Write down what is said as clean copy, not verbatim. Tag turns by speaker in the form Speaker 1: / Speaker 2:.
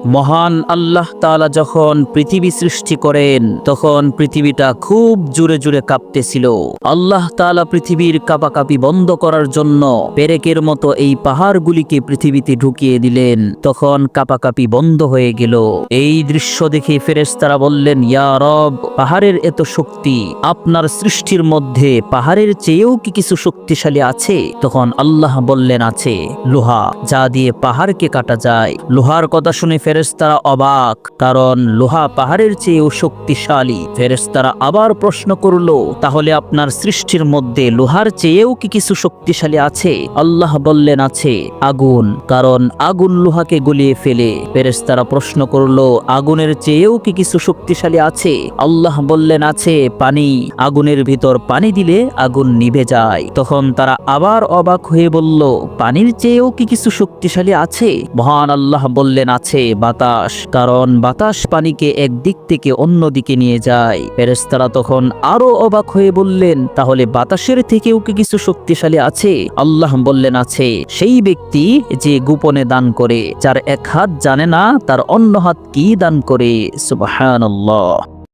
Speaker 1: মহান আল্লাহ তাআলা যখন পৃথিবী সৃষ্টি করেন তখন পৃথিবীটা খুব জোরে জোরে কাঁপতেছিল। আল্লাহ তাআলা পৃথিবীর কাঁপাকাঁপি বন্ধ করার জন্য পেরেকের মতো এই পাহাড়গুলিকে পৃথিবীতে ঢুকিয়ে দিলেন। তখন কাঁপাকাঁপি বন্ধ হয়ে গেল। এই দৃশ্য দেখে ফেরেশতারা বললেন, ইয়া রব, পাহাড়ের এত শক্তি, আপনার সৃষ্টির মধ্যে পাহাড়ের চেয়েও কি কিছু শক্তিশালী আছে? তখন আল্লাহ বললেন, আছে, লোহা, যা দিয়ে পাহাড়কে কাটা যায়। লোহার কথা শুনে ফেরেশতারা অবাক, কারণ লোহা পাহাড়ের চেয়েও শক্তিশালী। ফেরেশতারা আবার প্রশ্ন করলো, তাহলে আপনার সৃষ্টির মধ্যে লোহার চেয়েও কি কিছু শক্তিশালী আছে? আল্লাহ বললেন, আছে, আগুন, কারণ আগুন লোহাকে গলিয়ে ফেলে। ফেরেশতারা প্রশ্ন করলো, আগুনের চেয়েও কি কিছু শক্তিশালী আছে? আল্লাহ বললেন, আছে, পানি, আগুনের ভিতর পানি দিলে আগুন নিভে যায়। তখন তারা আবার অবাক হয়ে বলল, পানির চেয়েও কি কিছু শক্তিশালী আছে? মহান আল্লাহ বললেন, আছে, বাতাস, কারণ বাতাস পানিকে একদিক থেকে অন্য দিকে নিয়ে যায়। ফেরেশতারা তখন আরো অবাক হয়ে বললেন, তাহলে বাতাসের থেকেও কি কিছু শক্তিশালী আছে? আল্লাহ বললেন, আছে, সেই ব্যক্তি যে গোপনে দান করে, যার এক হাত জানে না তার অন্য হাত কি দান করে। সুবহানাল্লাহ।